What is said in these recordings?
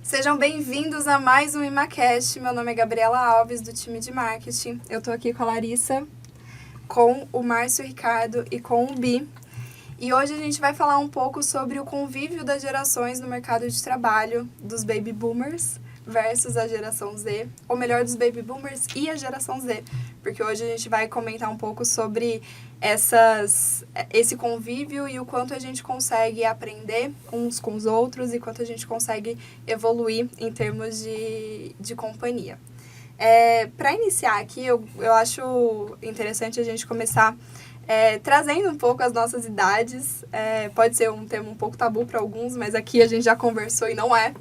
Sejam bem-vindos a mais um ImaCast. Meu nome é Gabriela Alves, do time de marketing. Eu tô aqui com a Larissa, com o Márcio Ricardo e com o Bi. E hoje a gente vai falar um pouco sobre o convívio das gerações no mercado de trabalho, dos baby boomers versus a geração Z, ou melhor, dos baby boomers e a geração Z, porque hoje a gente vai comentar um pouco sobre esse convívio e o quanto a gente consegue aprender uns com os outros e quanto a gente consegue evoluir em termos de companhia. Para iniciar aqui, eu acho interessante a gente começar trazendo um pouco as nossas idades. Pode ser um tema um pouco tabu para alguns, mas aqui a gente já conversou e não é.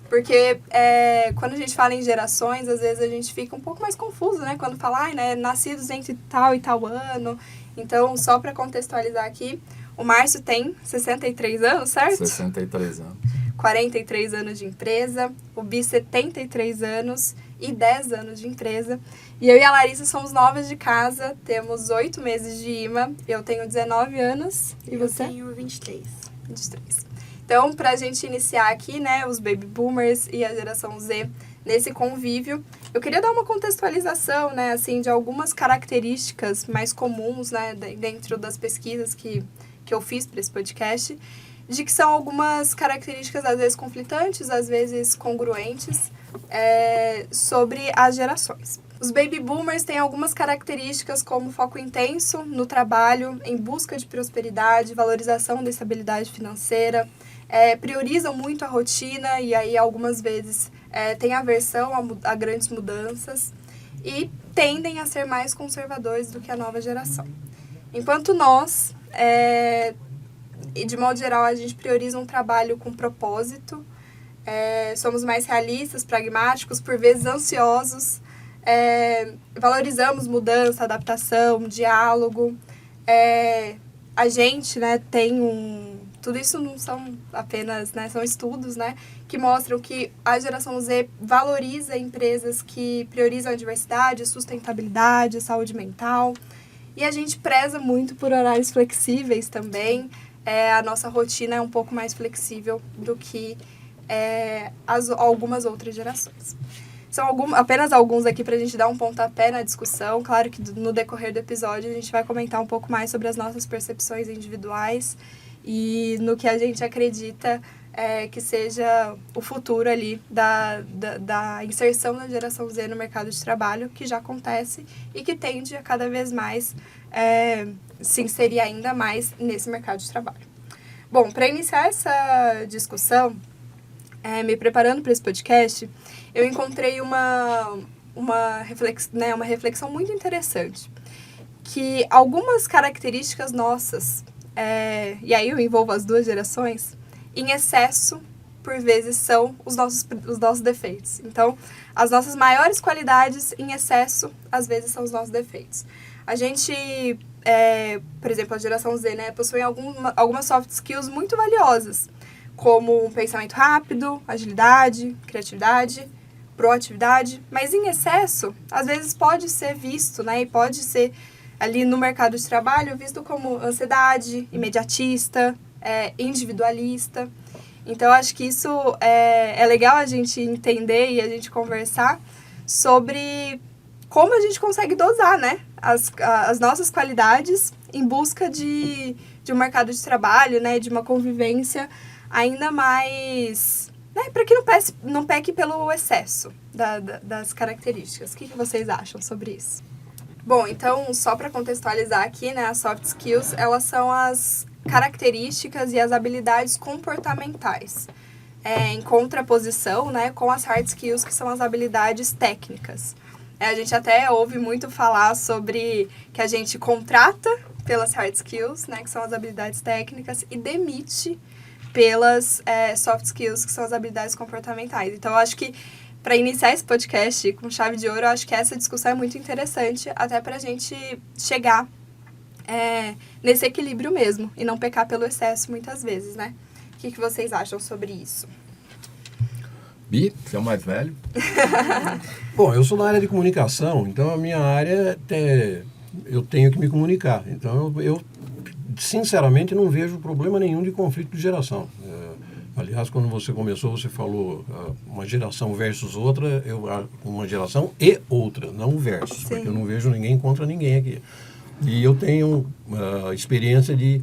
Porque quando a gente fala em gerações, às vezes a gente fica um pouco mais confuso, né? Quando fala, nascidos entre tal e tal ano. Então, só para contextualizar aqui, o Márcio tem 63 anos, certo? 63 anos. 43 anos de empresa, o Bi 73 anos e 10 anos de empresa. E eu e a Larissa somos novas de casa, temos 8 meses de IMA, eu tenho 19 anos. E você? Eu tenho 23. 23. Então, para a gente iniciar aqui, né, os baby boomers e a geração Z nesse convívio, eu queria dar uma contextualização, né, assim, de algumas características mais comuns, né, dentro das pesquisas que eu fiz para esse podcast, de que são algumas características, às vezes conflitantes, às vezes congruentes, sobre as gerações. Os baby boomers têm algumas características como foco intenso no trabalho, em busca de prosperidade, valorização da estabilidade financeira, priorizam muito a rotina e aí algumas vezes têm aversão a grandes mudanças e tendem a ser mais conservadores do que a nova geração. Enquanto nós, de modo geral, a gente prioriza um trabalho com propósito, somos mais realistas, pragmáticos, por vezes ansiosos, valorizamos mudança, adaptação, diálogo. A gente, né, tem tudo isso não são apenas, né, são estudos, né, que mostram que a geração Z valoriza empresas que priorizam a diversidade, sustentabilidade, saúde mental. E a gente preza muito por horários flexíveis também. A nossa rotina é um pouco mais flexível do que algumas outras gerações. São apenas alguns aqui para a gente dar um pontapé na discussão. Claro que no decorrer do episódio a gente vai comentar um pouco mais sobre as nossas percepções individuais e no que a gente acredita que seja o futuro ali da inserção da geração Z no mercado de trabalho, que já acontece e que tende a cada vez mais se inserir ainda mais nesse mercado de trabalho. Bom, para iniciar essa discussão, me preparando para esse podcast, eu encontrei uma reflexão muito interessante, que algumas características nossas, e aí eu envolvo as duas gerações, em excesso, por vezes, são os nossos defeitos. Então, as nossas maiores qualidades em excesso, às vezes, são os nossos defeitos. A gente, por exemplo, a geração Z, né, possui algumas soft skills muito valiosas, como um pensamento rápido, agilidade, criatividade, proatividade, mas em excesso, às vezes pode ser visto, né, e pode ser ali no mercado de trabalho visto como ansiedade, imediatista, individualista. Então, acho que isso é legal a gente entender e a gente conversar sobre como a gente consegue dosar, né, as nossas qualidades em busca de um mercado de trabalho, né, de uma convivência ainda mais, né, para que não peque pelo excesso das características. O que vocês acham sobre isso? Bom, então, só para contextualizar aqui, né, as soft skills, elas são as características e as habilidades comportamentais, em contraposição, né, com as hard skills, que são as habilidades técnicas. A gente até ouve muito falar sobre que a gente contrata pelas hard skills, né, que são as habilidades técnicas, e demite pelas soft skills, que são as habilidades comportamentais. Então, eu acho que para iniciar esse podcast com chave de ouro, eu acho que essa discussão é muito interessante, até para a gente chegar nesse equilíbrio mesmo, e não pecar pelo excesso muitas vezes, né? O que vocês acham sobre isso? Bi, você é o mais velho? Bom, eu sou da área de comunicação, então a minha área eu tenho que me comunicar. Então eu sinceramente não vejo problema nenhum de conflito de geração. Aliás, quando você começou, você falou uma geração versus outra, uma geração e outra, não versus, Sim. porque eu não vejo ninguém contra ninguém aqui. E eu tenho experiência de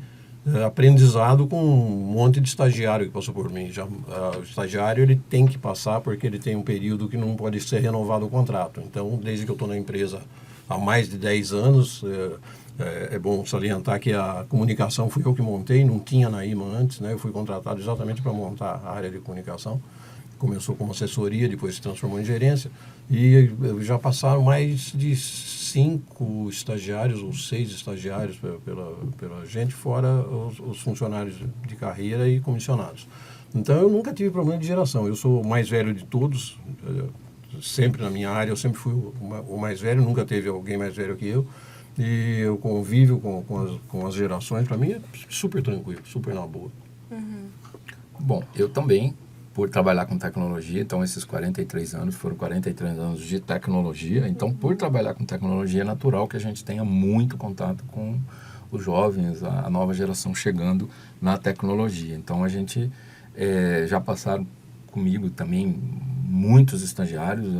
aprendizado com um monte de estagiário que passou por mim. O estagiário ele tem que passar porque ele tem um período que não pode ser renovado o contrato. Então, desde que eu estou na empresa há mais de 10 anos, é bom salientar que a comunicação fui eu que montei, não tinha na IMA antes, né? Eu fui contratado exatamente para montar a área de comunicação. Começou como assessoria, depois se transformou em gerência. E já passaram mais de 5 estagiários ou 6 estagiários pela gente, fora os funcionários de carreira e comissionados. Então, eu nunca tive problema de geração. Eu sou o mais velho de todos, sempre na minha área, eu sempre fui o mais velho, nunca teve alguém mais velho que eu. E eu convívio com as gerações, para mim é super tranquilo, super na boa. Uhum. Bom, eu também, por trabalhar com tecnologia, então esses 43 anos foram 43 anos de tecnologia, então por trabalhar com tecnologia é natural que a gente tenha muito contato com os jovens, a nova geração chegando na tecnologia. Então a gente já passaram comigo também muitos estagiários,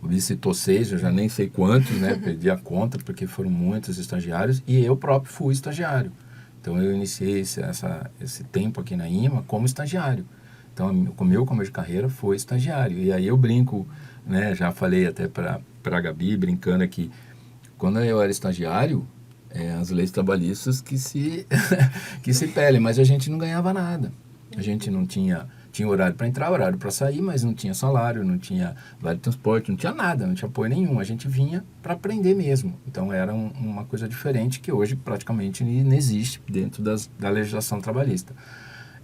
o Bi citou 6, eu já nem sei quantos, né? Perdi a conta porque foram muitos estagiários e eu próprio fui estagiário. Então eu iniciei esse tempo aqui na IMA como estagiário. Então o meu começo de carreira foi estagiário. E aí eu brinco, né? Já falei até para a Gabi, brincando aqui, quando eu era estagiário, as leis trabalhistas que se pelem, mas a gente não ganhava nada. A gente não tinha horário para entrar, horário para sair, mas não tinha salário, não tinha vale transporte, não tinha nada, não tinha apoio nenhum. A gente vinha para aprender mesmo. Então era uma coisa diferente que hoje praticamente não existe dentro da legislação trabalhista.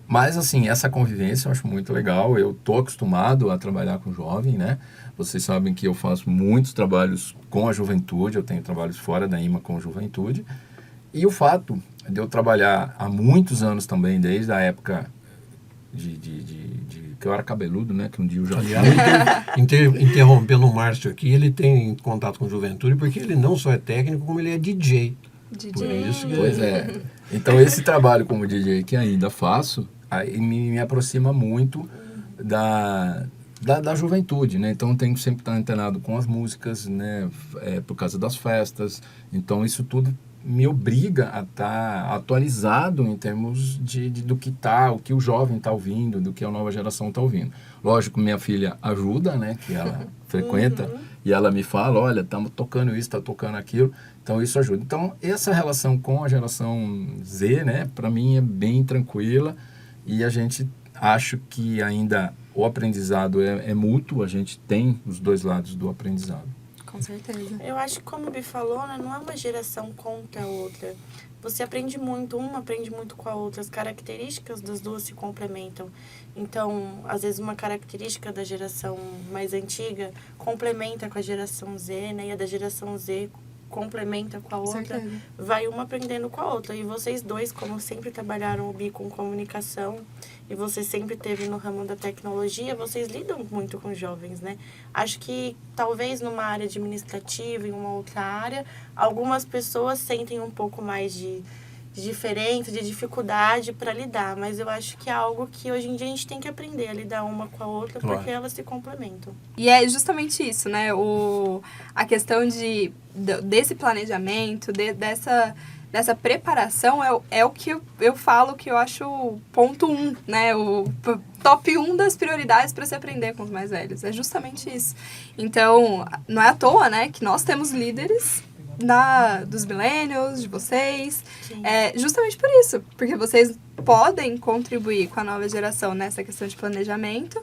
Mas assim, essa convivência eu acho muito legal. Eu estou acostumado a trabalhar com jovem, né? Vocês sabem que eu faço muitos trabalhos com a juventude, eu tenho trabalhos fora da IMA com juventude. E o fato de eu trabalhar há muitos anos também, desde a época que eu era cabeludo, né? Que um dia eu já... Aliás, interrompendo o Márcio aqui, ele tem contato com juventude porque ele não só é técnico, como ele é DJ. Por isso que Pois é. Então, esse trabalho como DJ que ainda faço, aí me aproxima muito da juventude, né? Então, eu tenho que sempre estar antenado com as músicas, né? Por causa das festas. Então, isso tudo me obriga a estar atualizado em termos do que o que o jovem está ouvindo, do que a nova geração está ouvindo. Lógico, minha filha ajuda, né? Que ela frequenta e ela me fala, olha, estamos tocando isso, está tocando aquilo. Então, isso ajuda. Então, essa relação com a geração Z, né? Para mim é bem tranquila e a gente acha que ainda o aprendizado é mútuo, a gente tem os dois lados do aprendizado. Com certeza. Eu acho que, como o Bi falou, né, não é uma geração contra a outra. Você aprende muito, uma aprende muito com a outra. As características das duas se complementam. Então, às vezes, uma característica da geração mais antiga complementa com a geração Z, né? E a da geração Z complementa com a outra. Vai uma aprendendo com a outra. E vocês dois, como sempre trabalharam o Bi com comunicação, e você sempre esteve no ramo da tecnologia, vocês lidam muito com jovens, né? Acho que talvez numa área administrativa, em uma outra área, algumas pessoas sentem um pouco mais de diferença, de dificuldade para lidar, mas eu acho que é algo que hoje em dia a gente tem que aprender a lidar uma com a outra, claro, porque elas se complementam. E é justamente isso, né? A questão desse planejamento, dessa preparação é o que eu falo que eu acho o ponto 1, né? O top 1 das prioridades para se aprender com os mais velhos. É justamente isso. Então, não é à toa, né, que nós temos líderes dos millennials, de vocês. Justamente por isso. Porque vocês podem contribuir com a nova geração nessa questão de planejamento.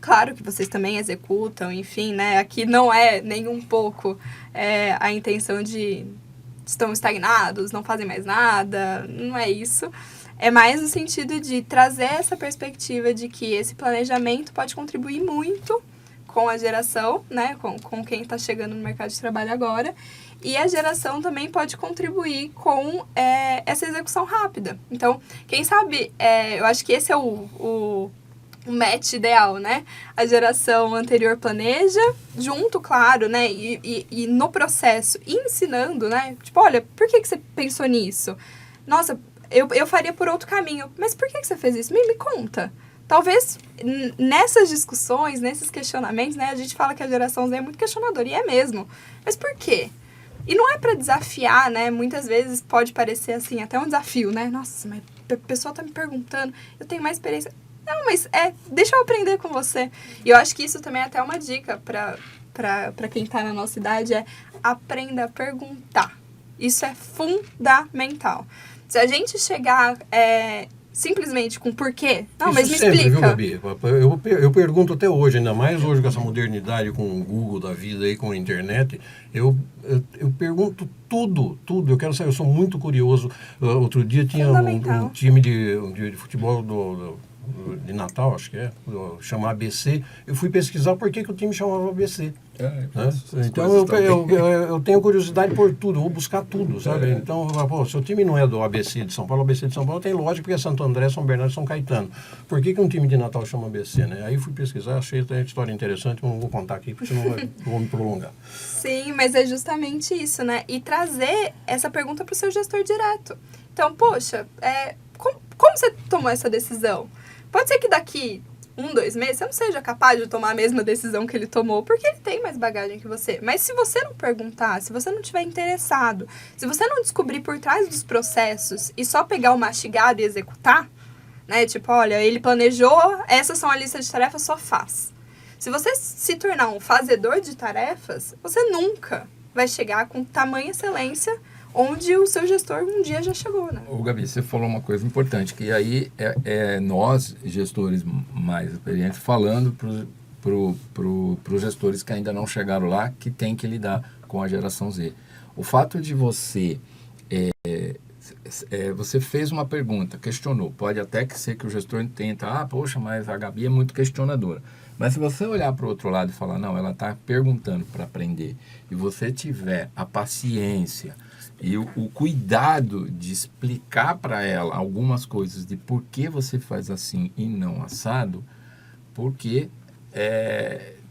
Claro que vocês também executam, enfim, né? Aqui não é nem um pouco a intenção de estão estagnados, não fazem mais nada, não é isso. É mais no sentido de trazer essa perspectiva de que esse planejamento pode contribuir muito com a geração, né, com quem está chegando no mercado de trabalho agora, e a geração também pode contribuir com essa execução rápida. Então, quem sabe, eu acho que esse é o match ideal, né? A geração anterior planeja, junto, claro, né? E no processo, ensinando, né? Tipo, olha, por que você pensou nisso? Nossa, eu faria por outro caminho. Mas por que você fez isso? Me conta. Talvez nessas discussões, nesses questionamentos, né, a gente fala que a geração Z é muito questionadora, e é mesmo. Mas por quê? E não é para desafiar, né? Muitas vezes pode parecer assim, até um desafio, né? Nossa, mas a pessoa tá me perguntando, eu tenho mais experiência. Não, mas deixa eu aprender com você. E eu acho que isso também é até uma dica para quem tá na nossa idade, aprenda a perguntar. Isso é fundamental. Se a gente chegar simplesmente com porquê, não, mas me sempre, explica. Viu, Gabi? Eu pergunto até hoje, ainda mais hoje com essa modernidade, com o Google da vida aí, com a internet, eu pergunto tudo. Eu quero saber, eu sou muito curioso. Outro dia tinha um time de futebol de Natal, acho que chama ABC. Eu fui pesquisar por que o time chamava ABC. Então eu tenho curiosidade por tudo, eu vou buscar tudo, sabe? Então, se o time não é do ABC de São Paulo, o ABC de São Paulo tem lógica porque é Santo André, São Bernardo e São Caetano. Por que um time de Natal chama ABC, né? Aí fui pesquisar, achei a história interessante, não vou contar aqui, porque senão eu vou me prolongar. Sim, mas é justamente isso, né? E trazer essa pergunta para o seu gestor direto. Então, poxa, como você tomou essa decisão? Pode ser que daqui 1-2 meses você não seja capaz de tomar a mesma decisão que ele tomou, porque ele tem mais bagagem que você. Mas se você não perguntar, se você não estiver interessado, se você não descobrir por trás dos processos e só pegar o mastigado e executar, né? Tipo, olha, ele planejou, essas são a lista de tarefas, só faz. Se você se tornar um fazedor de tarefas, você nunca vai chegar com tamanha excelência onde o seu gestor um dia já chegou, né? Ô, Gabi, você falou uma coisa importante, que aí nós, gestores mais experientes, falando para os gestores que ainda não chegaram lá, que tem que lidar com a geração Z. O fato de você fez uma pergunta, questionou, pode até que ser que o gestor tenta, poxa, mas a Gabi é muito questionadora. Mas se você olhar para o outro lado e falar, não, ela está perguntando para aprender, e você tiver a paciência e o cuidado de explicar para ela algumas coisas de por que você faz assim e não assado, porque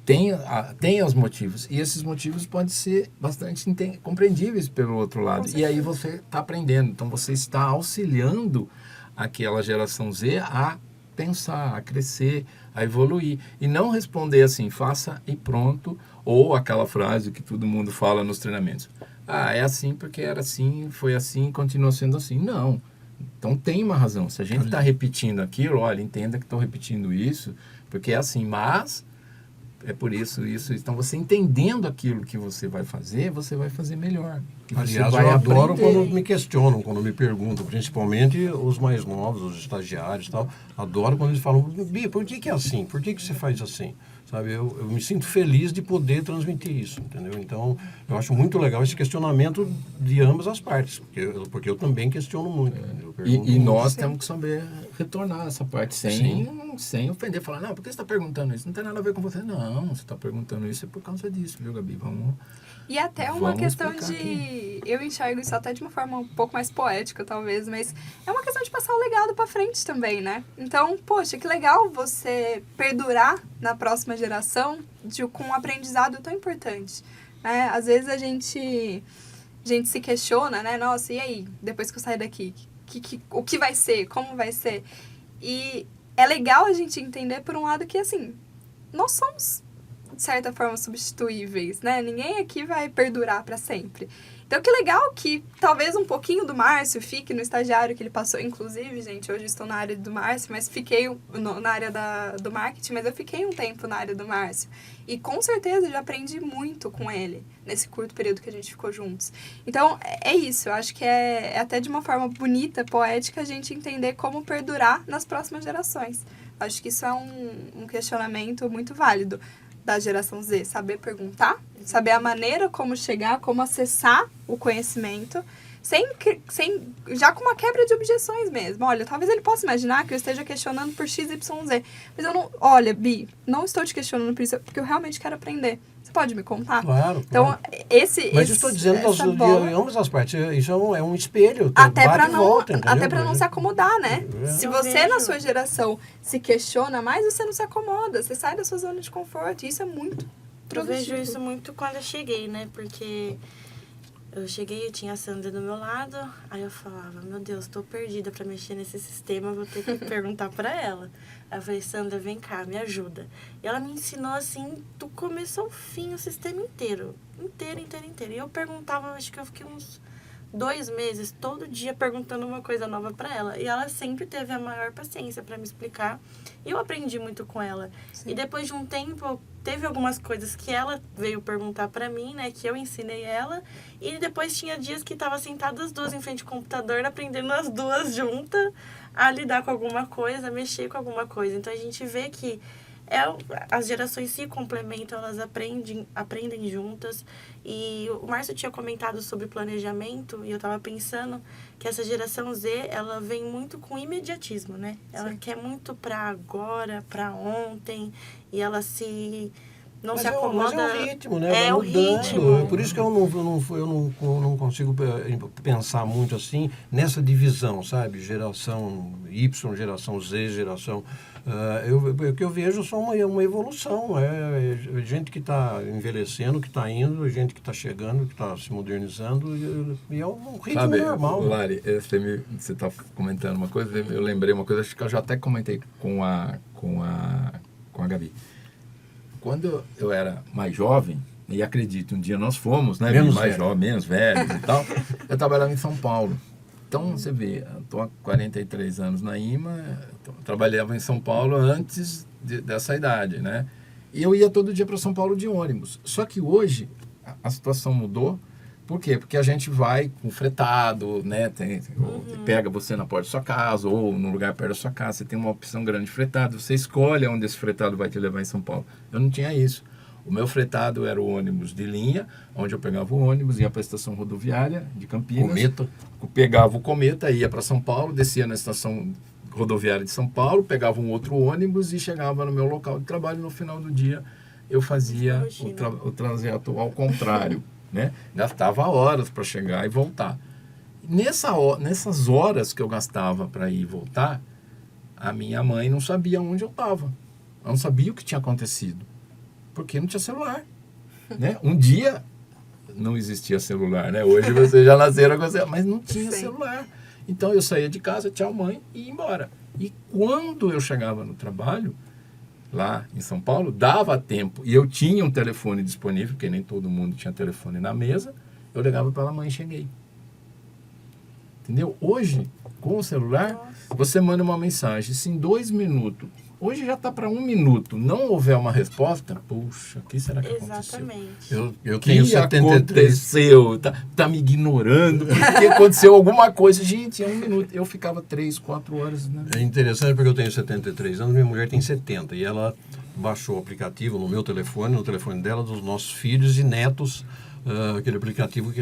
tem os motivos. E esses motivos podem ser bastante compreendíveis pelo outro lado. E aí você está aprendendo. Então, você está auxiliando aquela geração Z a pensar, a crescer, a evoluir. E não responder assim, faça e pronto, ou aquela frase que todo mundo fala nos treinamentos. É assim porque era assim, foi assim, continua sendo assim. Não. Então tem uma razão. Se a gente está repetindo aquilo, olha, entenda que estou repetindo isso, porque é assim, mas é por isso. Então você entendendo aquilo que você vai fazer melhor. Aliás, eu adoro quando me questionam, quando me perguntam, principalmente os mais novos, os estagiários e tal. Adoro quando eles falam, Bia, por que é assim? Por que você faz assim? Sabe, eu me sinto feliz de poder transmitir isso, entendeu? Então, eu acho muito legal esse questionamento de ambas as partes, porque eu também questiono muito. E nós temos que saber retornar essa parte sem ofender, falar, não, por que você está perguntando isso? Não tem nada a ver com você. Não, você está perguntando isso por causa disso, viu, Gabi? E até uma questão de... Eu enxergo isso até de uma forma um pouco mais poética, talvez, mas é uma questão de passar o legado para frente também, né? Então, poxa, que legal você perdurar na próxima geração com um aprendizado tão importante, né? Às vezes a gente se questiona, né? Nossa, e aí? Depois que eu sair daqui, o que vai ser? Como vai ser? E é legal a gente entender, por um lado, que, assim, nós somos, de certa forma, substituíveis, né? Ninguém aqui vai perdurar para sempre. Então, que legal que talvez um pouquinho do Márcio fique no estagiário que ele passou. Inclusive, gente, hoje estou na área do Márcio, mas fiquei na área do marketing, mas eu fiquei um tempo na área do Márcio. E com certeza já aprendi muito com ele nesse curto período que a gente ficou juntos. Então, é isso. Eu acho que é até de uma forma bonita, poética, a gente entender como perdurar nas próximas gerações. Acho que isso é um questionamento muito válido da geração Z, saber perguntar, saber a maneira como chegar, como acessar o conhecimento, já com uma quebra de objeções mesmo. Olha, talvez ele possa imaginar que eu esteja questionando por X, Y, Z, mas eu não... Olha, Bi, não estou te questionando por isso, porque eu realmente quero aprender. Você pode me contar? Claro. Então, mas eu estou dizendo de ambas as partes. Isso é um espelho. Até para não se acomodar, né? Se você, na sua geração, se questiona mais, você não se acomoda. Você sai da sua zona de conforto. E isso é muito produtivo. Eu vejo isso muito quando eu cheguei, né? Porque Eu cheguei, eu tinha a Sandra do meu lado, aí eu falava, meu Deus, tô perdida pra mexer nesse sistema, vou ter que perguntar pra ela. Aí eu falei, Sandra, vem cá, me ajuda. E ela me ensinou, assim, do começo ao fim, o sistema inteiro. Inteiro. E eu perguntava, acho que eu fiquei uns 2 meses, todo dia perguntando uma coisa nova pra ela. E ela sempre teve a maior paciência pra me explicar. E eu aprendi muito com ela. Sim. E depois de um tempo, teve algumas coisas que ela veio perguntar pra mim, né? Que eu ensinei ela. E depois tinha dias que tava sentada as duas em frente ao computador, aprendendo as duas juntas a lidar com alguma coisa, a mexer com alguma coisa. Então a gente vê que as gerações se complementam, elas aprendem juntas. E o Márcio tinha comentado sobre planejamento, e eu estava pensando que essa geração Z, ela vem muito com imediatismo, né? Ela quer muito para agora, para ontem, e ela não se acomoda. Mas é o ritmo, né? É Vai o mudando. ritmo. Por isso que eu não consigo pensar muito assim nessa divisão, sabe? Geração Y, geração Z, geração... o que eu vejo só uma evolução. É gente que está envelhecendo, que está indo, gente que está chegando, que está se modernizando, e é um ritmo normal. Lari, você está comentando uma coisa, eu lembrei uma coisa, acho que eu já até comentei com a Gabi. Quando eu era mais jovem, e acredito, um dia nós fomos, né? Menos velhos e tal, eu trabalhava em São Paulo. Então, você vê, eu estou há 43 anos na IMA, trabalhava em São Paulo antes dessa idade, né? E eu ia todo dia para São Paulo de ônibus. Só que hoje a situação mudou. Por quê? Porque a gente vai com fretado, né? Pega você na porta da sua casa ou no lugar perto da sua casa. Você tem uma opção grande de fretado. Você escolhe onde esse fretado vai te levar em São Paulo. Eu não tinha isso. O meu fretado era o ônibus de linha, onde eu pegava o ônibus, ia para a estação rodoviária de Campinas. Cometa. Pegava o Cometa, ia para São Paulo, descia na estação rodoviária de São Paulo, pegava um outro ônibus e chegava no meu local de trabalho. No final do dia, eu fazia o trajeto ao contrário, né? Gastava horas para chegar e voltar. Nessas horas que eu gastava para ir e voltar, a minha mãe não sabia onde eu estava. Ela não sabia o que tinha acontecido. Porque não tinha celular, né? Um dia não existia celular, né? Hoje vocês já nasceram com celular, mas não tinha celular. Então eu saía de casa, tchau mãe, e ia embora. E quando eu chegava no trabalho, lá em São Paulo, dava tempo, e eu tinha um telefone disponível, porque nem todo mundo tinha telefone na mesa, eu ligava para ela, mãe, cheguei. Entendeu? Hoje, com o celular, você manda uma mensagem, se em 2 minutos... Hoje já está para 1 minuto. Não houver uma resposta, puxa, o que será que aconteceu? Exatamente. Eu tenho 73. Aconteceu? Tá me ignorando? Porque aconteceu alguma coisa. Gente, é 1 minuto. Eu ficava 3, 4 horas. Né? É interessante porque eu tenho 73 anos, minha mulher tem 70. E ela baixou o aplicativo no meu telefone, no telefone dela, dos nossos filhos e netos. Aquele aplicativo que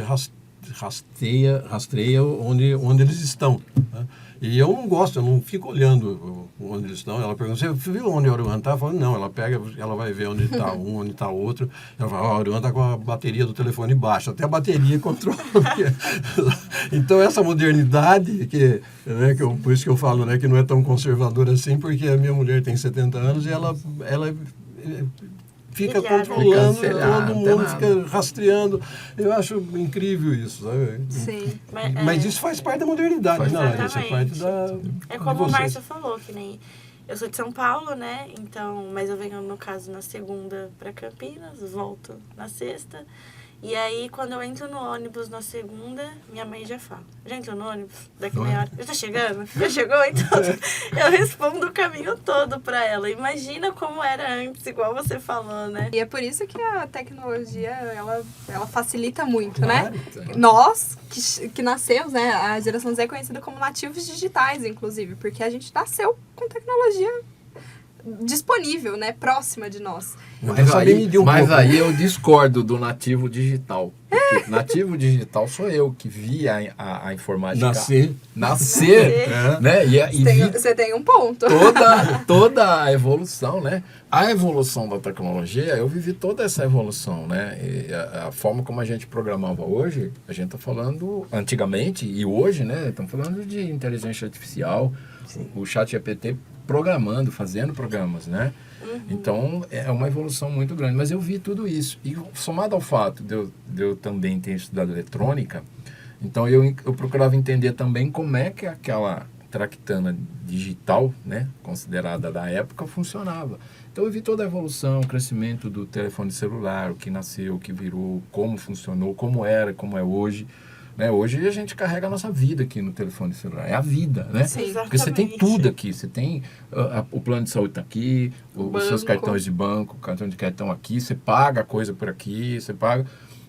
rastreia onde eles estão. Né? E eu não gosto, eu não fico olhando onde eles estão. Ela pergunta, você viu onde o Aruan está? Eu falo, não, ela vai ver onde está um, onde está outro. Ela fala, o Aruan está com a bateria do telefone baixa, até a bateria controla. Então essa modernidade, por isso que eu falo, né, que não é tão conservadora assim, porque a minha mulher tem 70 anos e ela fica controlando, todo mundo fica rastreando. Eu acho incrível isso, sabe? Sim. Mas isso faz parte da modernidade, né? Isso é parte da... É como o Márcio falou, que nem... Eu sou de São Paulo, né? Então, mas eu venho, no caso, na segunda para Campinas, volto na sexta. E aí, quando eu entro no ônibus na segunda, minha mãe já fala, já entrou no ônibus? Daqui meia hora. Já tá chegando? Já chegou? Então, eu respondo o caminho todo para ela. Imagina como era antes, igual você falou, né? E é por isso que a tecnologia, ela facilita muito, né? Claro. Nós, que nascemos, né? A geração Z é conhecida como nativos digitais, inclusive, porque a gente nasceu com tecnologia disponível, né? Próxima de nós. Mas aí eu discordo do nativo digital. Porque nativo digital sou eu, que via a informática nascer né? Você tem um ponto. Toda a evolução, né? A evolução da tecnologia, eu vivi toda essa evolução, né? E a forma como a gente programava hoje, a gente está falando antigamente e hoje, né? Estamos falando de inteligência artificial, o ChatGPT programando, fazendo programas, né? Então, é uma evolução muito grande. Mas eu vi tudo isso. E somado ao fato de eu também ter estudado eletrônica, então eu procurava entender também como é que aquela traquitana digital, né, considerada da época, funcionava. Então eu vi toda a evolução, o crescimento do telefone celular, o que nasceu, o que virou, como funcionou, como era, como é hoje. Né? Hoje a gente carrega a nossa vida aqui no telefone celular. É a vida, né? Sim. Porque você tem tudo aqui. Você tem o plano de saúde está aqui, os seus cartões de banco, o cartão de cartão aqui, você paga a coisa por aqui, você paga...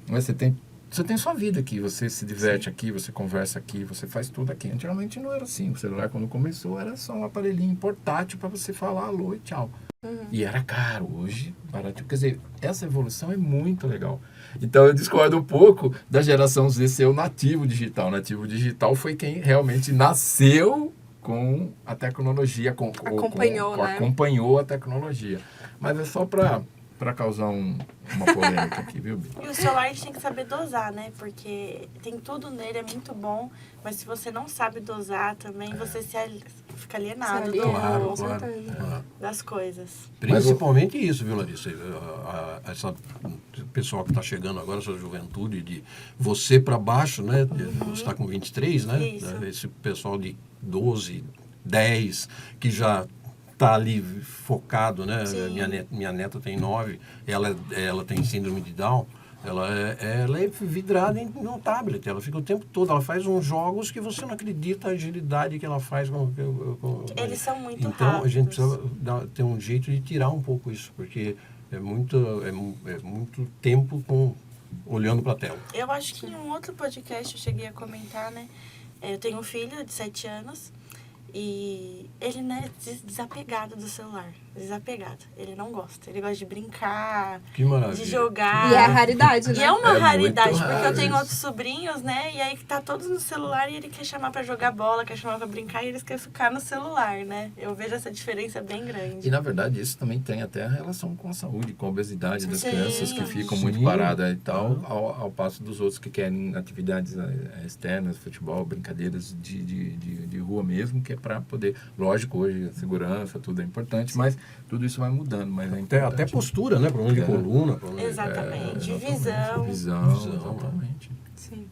Mas você tem sua vida aqui, você se diverte aqui, você conversa aqui, você faz tudo aqui. Antigamente não era assim. O celular, quando começou, era só um aparelhinho portátil para você falar alô e tchau. E era caro. Hoje, barato. Quer dizer, essa evolução é muito legal. Então, eu discordo um pouco da geração Z ser o nativo digital. O nativo digital foi quem realmente nasceu com a tecnologia, acompanhou a tecnologia. Mas é só para causar uma polêmica aqui, viu, Bia? E o celular a gente tem que saber dosar, né? Porque tem tudo nele, é muito bom, mas se você não sabe dosar também, você fica alienado Claro. das coisas. Principalmente isso, viu, Larissa? Essa pessoal que está chegando agora, essa juventude de você para baixo, né? Você está com 23, né? Isso. Esse pessoal de 12, 10, que já está ali focado, né? Minha neta tem 9, ela tem síndrome de Down, ela é vidrada no tablet, ela fica o tempo todo, ela faz uns jogos que você não acredita a agilidade que ela faz. Eles são muito então, rápidos. a gente precisa ter um jeito de tirar um pouco isso, porque é muito tempo olhando para a tela. Eu acho que em um outro podcast eu cheguei a comentar, né? Eu tenho um filho de 7 anos e ele, né, desapegado do celular. Desapegado. Ele não gosta. Ele gosta de brincar, Que maravilha. de jogar. E é a raridade, né? E é uma É raridade, muito porque raro eu tenho isso. outros sobrinhos, né? E aí tá todos no celular e ele quer chamar pra jogar bola, quer chamar pra brincar e eles querem ficar no celular, né? Eu vejo essa diferença bem grande. E, na verdade, isso também tem até a relação com a saúde, com a obesidade das Sim. crianças que ficam Sim. muito paradas e tal, ao passo dos outros que querem atividades externas, futebol, brincadeiras de rua mesmo, que é para poder... Lógico, hoje a segurança, tudo é importante, mas tudo isso vai mudando. Mas é importante. Até postura, né? Problema de coluna. Problema Exatamente. Visão, exatamente. Sim.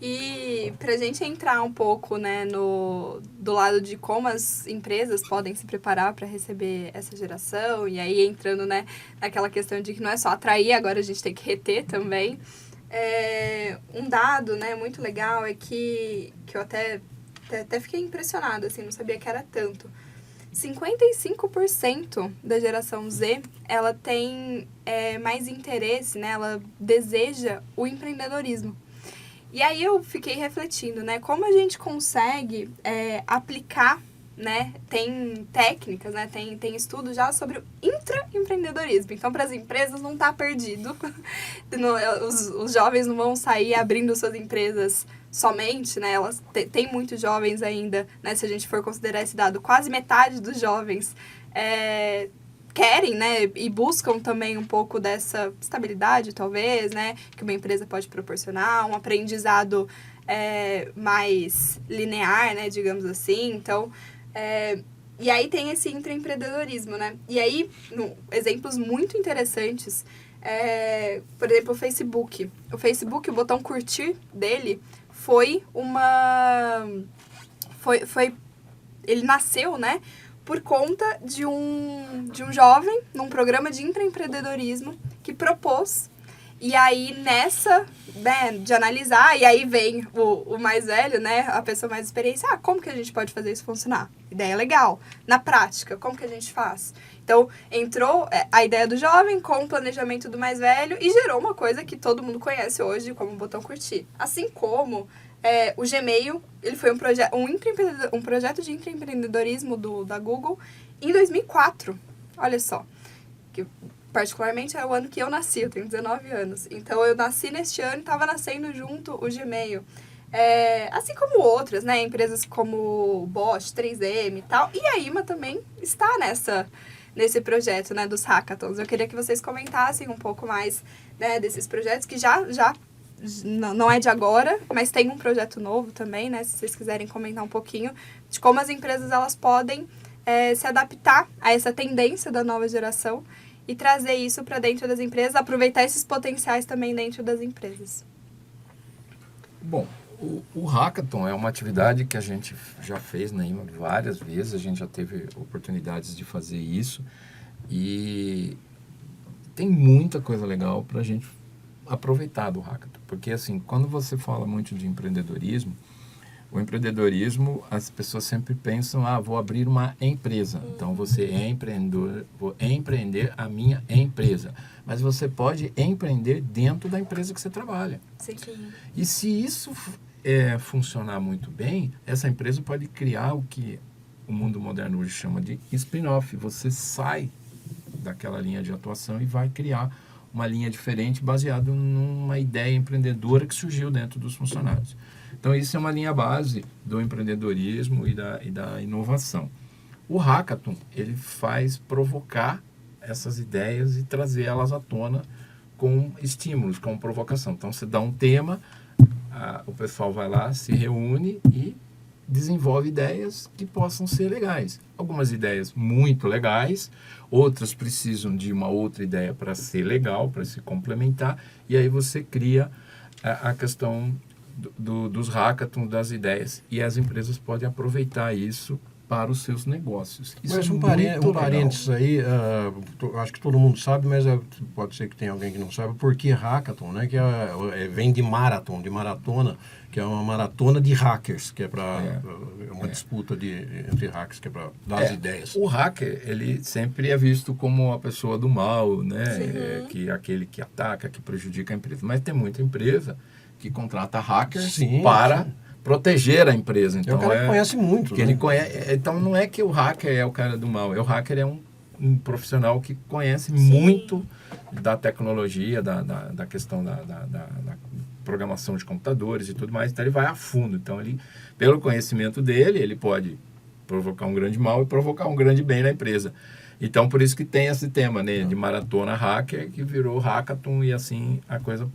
E para a gente entrar um pouco, né, do lado de como as empresas podem se preparar para receber essa geração, e aí entrando, né, naquela questão de que não é só atrair, agora a gente tem que reter também. Um dado, né, muito legal é que eu até fiquei impressionada, assim, não sabia que era tanto. 55% da geração Z, ela tem mais interesse, né? Ela deseja o empreendedorismo. E aí eu fiquei refletindo, né? Como a gente consegue aplicar, né? Tem técnicas, né? Tem estudos já sobre o intraempreendedorismo. Então, para as empresas não tá perdido. Os jovens não vão sair abrindo suas empresas somente, né? Elas tem muitos jovens ainda, né? Se a gente for considerar esse dado, quase metade dos jovens querem, né? E buscam também um pouco dessa estabilidade, talvez, né? Que uma empresa pode proporcionar, um aprendizado mais linear, né? Digamos assim. Então, e aí tem esse intraempreendedorismo, né? E aí, exemplos muito interessantes, por exemplo, o Facebook. O Facebook, o botão curtir dele foi ele nasceu, né, por conta de um jovem num programa de intraempreendedorismo que propôs. E aí, nessa, né, de analisar, e aí vem o mais velho, né, a pessoa mais experiente, como que a gente pode fazer isso funcionar? Ideia legal. Na prática, como que a gente faz? Então, entrou a ideia do jovem com o planejamento do mais velho e gerou uma coisa que todo mundo conhece hoje como o botão curtir. Assim como o Gmail, ele foi um projeto de intraempreendedorismo da Google em 2004. Olha só. Que particularmente é o ano que eu nasci, eu tenho 19 anos. Então, eu nasci neste ano e estava nascendo junto o Gmail. Assim como outras, né? Empresas como Bosch, 3M e tal. E a IMA também está nesse projeto, né, dos hackathons. Eu queria que vocês comentassem um pouco mais, né, desses projetos que já não é de agora, mas tem um projeto novo também, né? Se vocês quiserem comentar um pouquinho de como as empresas elas podem se adaptar a essa tendência da nova geração e trazer isso para dentro das empresas, aproveitar esses potenciais também dentro das empresas. Bom, o Hackathon é uma atividade que a gente já fez na IMA várias vezes, a gente já teve oportunidades de fazer isso e tem muita coisa legal para a gente aproveitar do Hackathon. Porque, assim, quando você fala muito de empreendedorismo, o empreendedorismo, as pessoas sempre pensam, vou abrir uma empresa. Então, você é empreendedor, vou empreender a minha empresa. Mas você pode empreender dentro da empresa que você trabalha. Sim. E se isso funcionar muito bem, essa empresa pode criar o que o mundo moderno hoje chama de spin-off. Você sai daquela linha de atuação e vai criar uma linha diferente baseada numa ideia empreendedora que surgiu dentro dos funcionários. Então, isso é uma linha base do empreendedorismo e da inovação. O Hackathon, ele faz provocar essas ideias e trazer elas à tona com estímulos, com provocação. Então, você dá um tema, o pessoal vai lá, se reúne e desenvolve ideias que possam ser legais. Algumas ideias muito legais, outras precisam de uma outra ideia para ser legal, para se complementar, e aí você cria a questão dos hackathons, das ideias, e as empresas podem aproveitar isso para os seus negócios. Isso mas é um parênteses aí, acho que todo mundo sabe, mas pode ser que tenha alguém que não sabe, por que hackathon, né? Que vem de marathon, de maratona, que é uma maratona de hackers, que é para uma disputa entre hackers, que é para dar as ideias. O hacker, ele sempre é visto como a pessoa do mal, né? Que é aquele que ataca, que prejudica a empresa. Mas tem muita empresa que contrata hackers para proteger a empresa. Então, é o cara que conhece muito. Que ele conhece, então, não é que o hacker é o cara do mal. O hacker é um profissional que conhece muito da tecnologia, da questão da programação de computadores e tudo mais. Então, ele vai a fundo. Então, pelo conhecimento dele, ele pode provocar um grande mal e provocar um grande bem na empresa. Então, por isso que tem esse tema, né, de maratona hacker, que virou hackathon e assim a coisa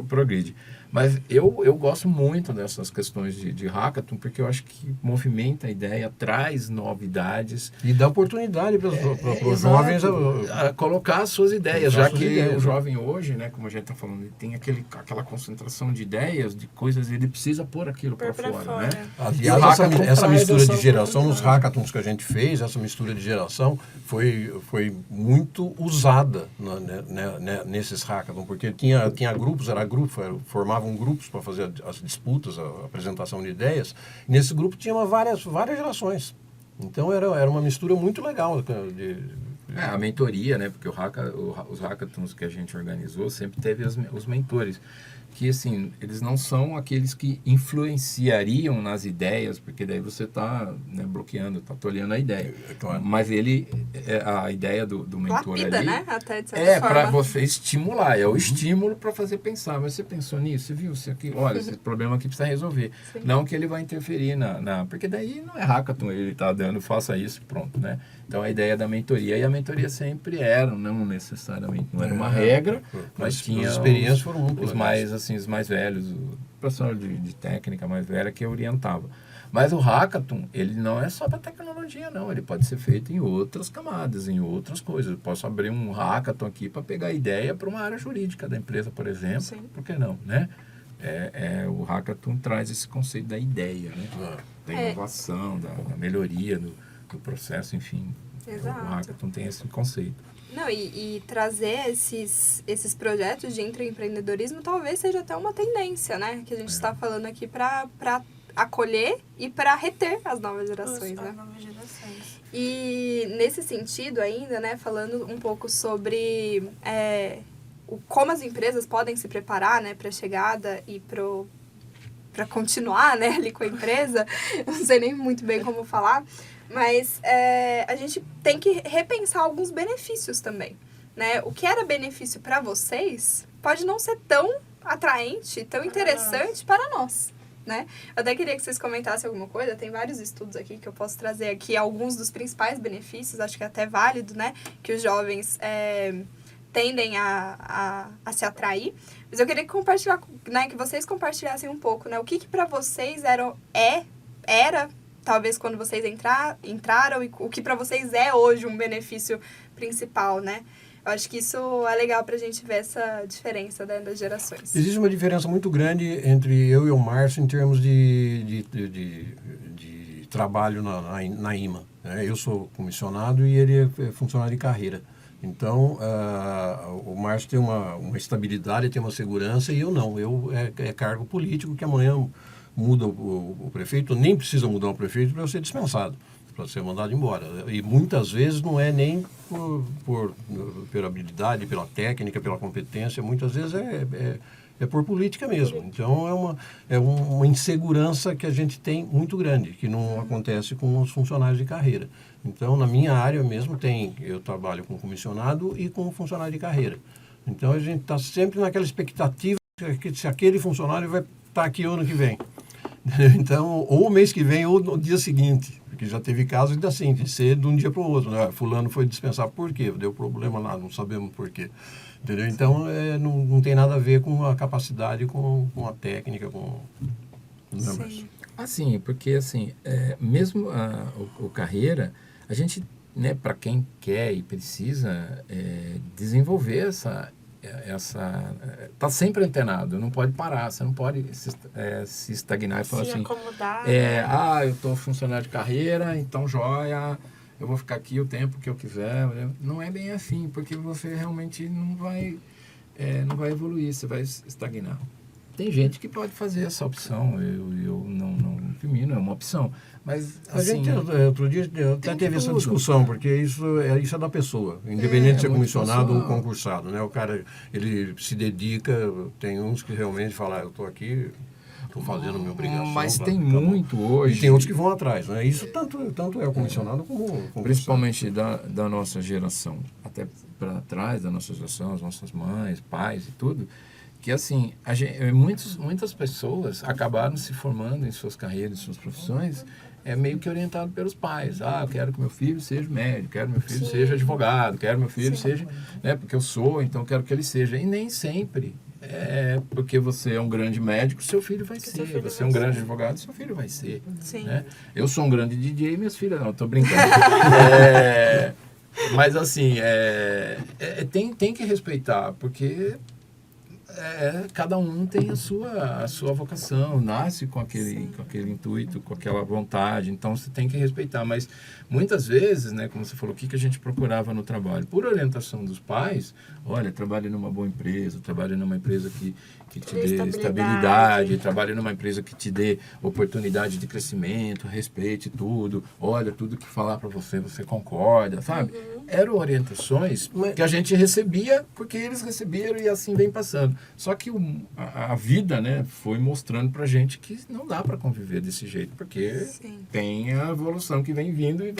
progride. Mas eu gosto muito dessas questões de hackathon, porque eu acho que movimenta a ideia, traz novidades. E dá oportunidade para os jovens a colocar as suas ideias, já que o jovem hoje, né, como a gente está falando, ele tem aquela concentração de ideias, de coisas, e ele precisa pôr aquilo para fora. Né? Aliás, essa mistura de geração, nos hackathons que a gente fez, essa mistura de geração foi muito usada nesses hackathons, porque tinha grupos, formavam grupos para fazer as disputas, a apresentação de ideias. E nesse grupo tinha várias gerações. Então era uma mistura muito legal. A mentoria, né? Porque os hackathons que a gente organizou sempre teve os mentores. Que, assim, eles não são aqueles que influenciariam nas ideias, porque daí você está, né, bloqueando, está tolhendo a ideia. Claro. Mas a ideia do mentor lapida, ali né? Até de certa forma. Para você estimular, é o estímulo para fazer pensar. Mas você pensou nisso? Você viu isso aqui? Olha, esse problema aqui precisa resolver. Sim. Não que ele vai interferir porque daí não é hackathon, ele está dando, faça isso, pronto, né? Então, a ideia da mentoria, e a mentoria sempre não necessariamente, não era uma regra, mas tinha experiências foram muito os mais velhos, o professor de técnica mais velha que orientava. Mas o hackathon, ele não é só para tecnologia, não. Ele pode ser feito em outras camadas, em outras coisas. Eu posso abrir um hackathon aqui para pegar ideia para uma área jurídica da empresa, por exemplo. Sim. Por que não, né? O hackathon traz esse conceito da ideia, né? Da inovação, da melhoria do processo, enfim. Exato. O hackathon tem esse conceito. Não, e trazer esses projetos de intraempreendedorismo talvez seja até uma tendência, né? Que a gente está falando aqui para acolher e para reter as novas gerações, né? E nesse sentido ainda, né, falando um pouco sobre como as empresas podem se preparar, né, para a chegada e para continuar, né, ali com a empresa, eu não sei nem muito bem como falar, mas a gente tem que repensar alguns benefícios também, né? O que era benefício para vocês pode não ser tão atraente, tão interessante para nós, né? Eu até queria que vocês comentassem alguma coisa, tem vários estudos aqui que eu posso trazer aqui, alguns dos principais benefícios, acho que é até válido, né? Que os jovens tendem a se atrair, mas eu queria que vocês compartilhassem um pouco, né? O que para vocês era talvez quando vocês entraram e o que para vocês é hoje um benefício principal, né? Eu acho que isso é legal pra gente ver essa diferença, né, das gerações. Existe uma diferença muito grande entre eu e o Márcio em termos de trabalho na IMA. Né? Eu sou comissionado e ele é funcionário de carreira. Então, o Márcio tem uma estabilidade, tem uma segurança, e eu não. É cargo político que amanhã muda o prefeito, nem precisa mudar o prefeito para eu ser dispensado, para ser mandado embora. E muitas vezes não é nem pela habilidade, pela técnica, pela competência, muitas vezes é por política mesmo. Então, é uma insegurança que a gente tem muito grande, que não acontece com os funcionários de carreira. Então, na minha área mesmo, eu trabalho com comissionado e com funcionário de carreira. Então, a gente está sempre naquela expectativa de se aquele funcionário vai estar aqui ano que vem. Então, ou o mês que vem ou no dia seguinte. Porque já teve casos assim, de ser de um dia para o outro. Né? Fulano foi dispensado por quê? Deu problema lá, não sabemos por quê. Entendeu? Então, não tem nada a ver com a capacidade, com a técnica, com... Sim. Assim, porque assim, mesmo o carreira, a gente, né, para quem quer e precisa desenvolver tá sempre antenado, não pode parar, você não pode se estagnar e falar assim, acomodar. eu estou funcionário de carreira, então joia, eu vou ficar aqui o tempo que eu quiser. Não é bem assim, porque você realmente não vai evoluir, você vai estagnar. Tem gente que pode fazer essa opção, eu não termino, é uma opção. Mas, assim, a gente, outro dia, até teve essa discussão, porque isso é da pessoa, independente de ser comissionado ou concursado. Né? O cara, ele se dedica, tem uns que realmente falam, eu estou aqui, estou fazendo a minha obrigação. Mas tem muito hoje. E tem outros que vão atrás. Né? Isso tanto é o comissionado como o concursado. Principalmente da nossa geração, até para trás da nossa geração, as nossas mães, pais e tudo, que assim, muitas pessoas acabaram se formando em suas carreiras, em suas profissões, meio que orientado pelos pais. Eu quero que meu filho seja médico, quero que meu filho seja advogado, quero que meu filho seja... Né, porque eu sou, então quero que ele seja. E nem sempre porque você é um grande médico, seu filho vai ser. Você é um grande advogado, seu filho vai ser. Sim. Né? Eu sou um grande DJ, minhas filhas não, estou brincando. Mas assim, tem que respeitar, porque... cada um tem a sua vocação, nasce com aquele intuito, com aquela vontade, então você tem que respeitar. Mas muitas vezes, né, como você falou, o que a gente procurava no trabalho? Por orientação dos pais, olha, trabalhe numa boa empresa, trabalhe numa empresa que te dê estabilidade, trabalhe numa empresa que te dê oportunidade de crescimento, respeite tudo, olha, tudo que falar para você, você concorda, sabe? Eram orientações que a gente recebia porque eles receberam e assim vem passando. Só que a vida, né, foi mostrando pra gente que não dá para conviver desse jeito, porque tem a evolução que vem vindo e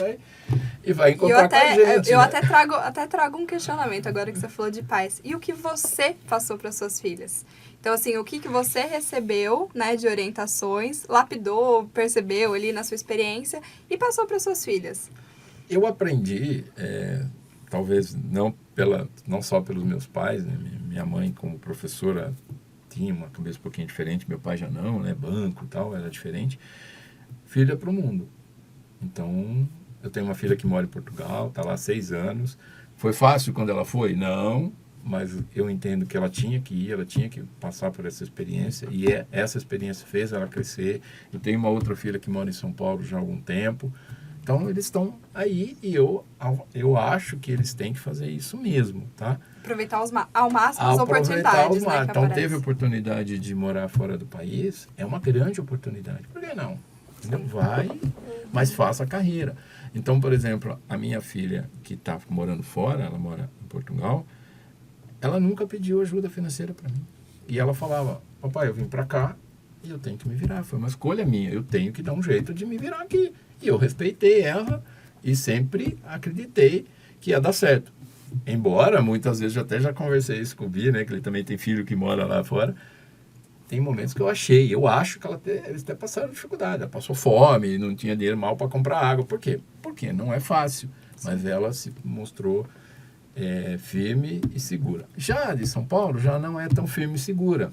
vai encontrar com a gente. Eu né? até trago um questionamento agora que você falou de pais. E o que você passou para suas filhas? Então, assim, o que você recebeu, né, de orientações, lapidou, percebeu ali na sua experiência e passou para suas filhas? Eu aprendi, talvez não só pelos meus pais, né? Minha mãe como professora tinha uma cabeça um pouquinho diferente, meu pai já não, né? Banco e tal, era diferente. Filha para o mundo. Então, eu tenho uma filha que mora em Portugal, está lá há 6 anos. Foi fácil quando ela foi? Não, mas eu entendo que ela tinha que ir, ela tinha que passar por essa experiência, e essa experiência fez ela crescer. Eu tenho uma outra filha que mora em São Paulo já há algum tempo. Então, eles estão aí e eu acho que eles têm que fazer isso mesmo, tá? Aproveitar ao máximo as oportunidades, né? Então, teve a oportunidade de morar fora do país, é uma grande oportunidade. Por que não? Não vai, mas faça a carreira. Então, por exemplo, a minha filha que está morando fora, ela mora em Portugal, ela nunca pediu ajuda financeira para mim. E ela falava, papai, eu vim para cá e eu tenho que me virar. Foi uma escolha minha, eu tenho que dar um jeito de me virar aqui. E eu respeitei ela e sempre acreditei que ia dar certo. Embora, muitas vezes, já conversei isso com o Bia, né, que ele também tem filho que mora lá fora. Tem momentos que eu acho que eles até passaram dificuldade. Ela passou fome, não tinha dinheiro mal para comprar água. Por quê? Porque não é fácil. Mas ela se mostrou firme e segura. Já a de São Paulo já não é tão firme e segura.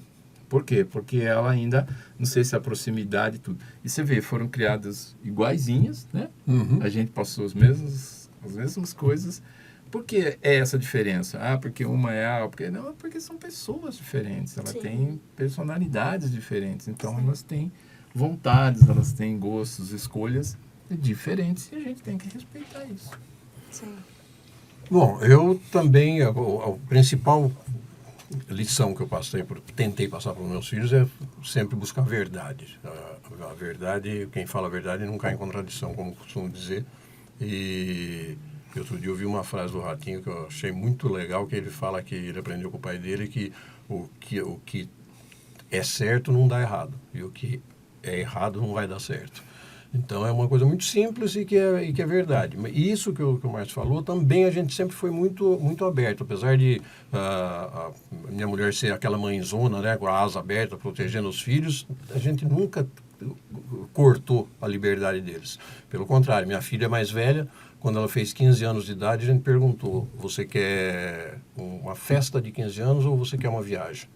Por quê? Porque ela ainda, não sei se a proximidade e tudo. E você vê, foram criadas iguaizinhas, né? A gente passou as mesmas coisas. Por que é essa diferença? Ah, porque uma é A, porque não, porque são pessoas diferentes, elas têm personalidades diferentes, então elas têm vontades, elas têm gostos, escolhas diferentes e a gente tem que respeitar isso. Sim. Bom, eu também, a principal lição que eu tentei passar para os meus filhos é sempre buscar a verdade. A verdade, quem fala a verdade não cai em contradição, como costumo dizer. E outro dia eu vi uma frase do Ratinho que eu achei muito legal, que ele fala que ele aprendeu com o pai dele que o que é certo não dá errado, e o que é errado não vai dar certo. Então é uma coisa muito simples e que é verdade. E isso que o Márcio falou, também a gente sempre foi muito aberto, apesar de a minha mulher ser aquela mãezona, né, com a asa aberta, protegendo os filhos, a gente nunca cortou a liberdade deles. Pelo contrário, minha filha mais velha, quando ela fez 15 anos de idade, a gente perguntou: você quer uma festa de 15 anos ou você quer uma viagem?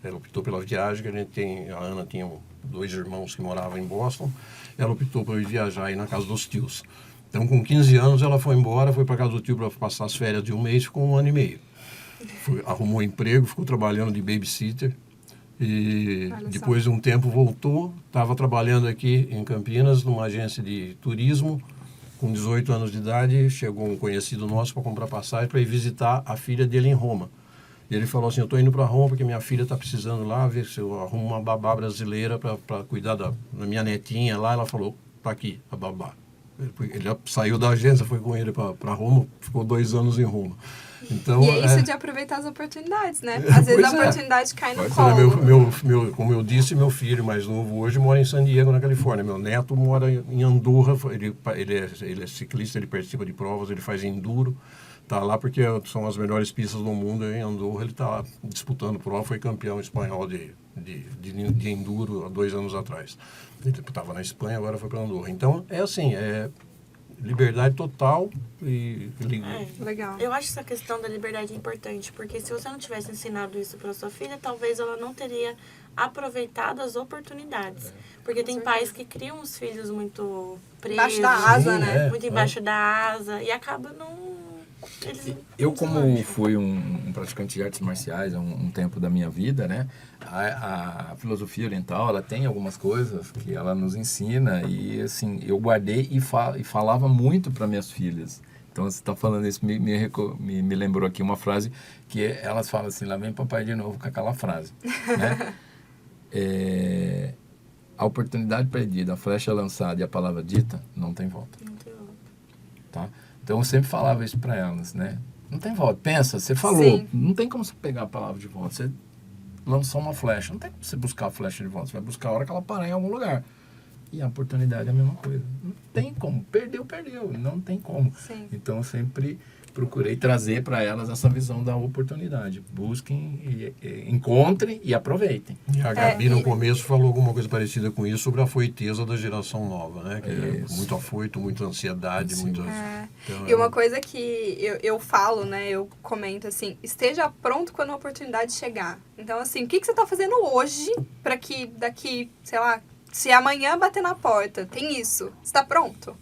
Ela optou pela viagem, que a Ana tinha 2 irmãos que moravam em Boston, ela optou por ir viajar aí na casa dos tios. Então, com 15 anos, ela foi embora, foi para casa do tio para passar as férias de 1 mês, ficou 1 ano e meio. Arrumou emprego, ficou trabalhando de babysitter, e depois de um tempo voltou, estava trabalhando aqui em Campinas, numa agência de turismo. Com 18 anos de idade, chegou um conhecido nosso para comprar passagem para ir visitar a filha dele em Roma. E ele falou assim: eu estou indo para Roma porque minha filha está precisando lá, ver se eu arrumo uma babá brasileira para cuidar da minha netinha lá. Ela falou: está aqui a babá. Ele saiu da agência, foi com ele para Roma, ficou 2 anos em Roma. Então, e é isso de aproveitar as oportunidades, né? Às vezes a oportunidade cai no colo. Como eu disse, meu filho mais novo hoje mora em San Diego, na Califórnia. Meu neto mora em Andorra, ele é ciclista, ele participa de provas, ele faz enduro. Está lá porque são as melhores pistas do mundo em Andorra. Ele está disputando prova, foi campeão espanhol de enduro há 2 anos atrás. Ele estava na Espanha, agora foi para Andorra. Então, é assim, liberdade total e... Legal. Eu acho essa questão da liberdade importante, porque se você não tivesse ensinado isso para sua filha, talvez ela não teria aproveitado as oportunidades. Porque tem pais que criam os filhos muito presos. Embaixo da asa, né? Muito embaixo da asa. E acaba não... Eu, como fui um praticante de artes marciais há um tempo da minha vida, né, a filosofia oriental, ela tem algumas coisas que ela nos ensina e, assim, eu guardei e falava muito para minhas filhas. Então, você está falando isso, me lembrou aqui uma frase que elas falam assim: lá vem papai de novo com aquela frase, né? A oportunidade perdida, a flecha lançada e a palavra dita, não tem volta. Não tem volta. Tá? Então, eu sempre falava isso para elas, né? Não tem volta. Pensa, você falou, Sim. não tem como você pegar a palavra de volta. Você lançou uma flecha, não tem como você buscar a flecha de volta. Você vai buscar a hora que ela parar em algum lugar. E a oportunidade é a mesma coisa. Não tem como. Perdeu. Não tem como. Sim. Então, eu sempre procurei trazer para elas essa visão da oportunidade. Busquem, encontrem e aproveitem. E a Gabi, no começo, falou alguma coisa parecida com isso, sobre a afoiteza da geração nova, né? Que é muito afoito, muita ansiedade, muita... Então, E uma coisa que eu falo, né? Eu comento assim: esteja pronto quando a oportunidade chegar. Então, assim, o que você está fazendo hoje para que daqui, sei lá, se amanhã bater na porta, tem isso, está pronto?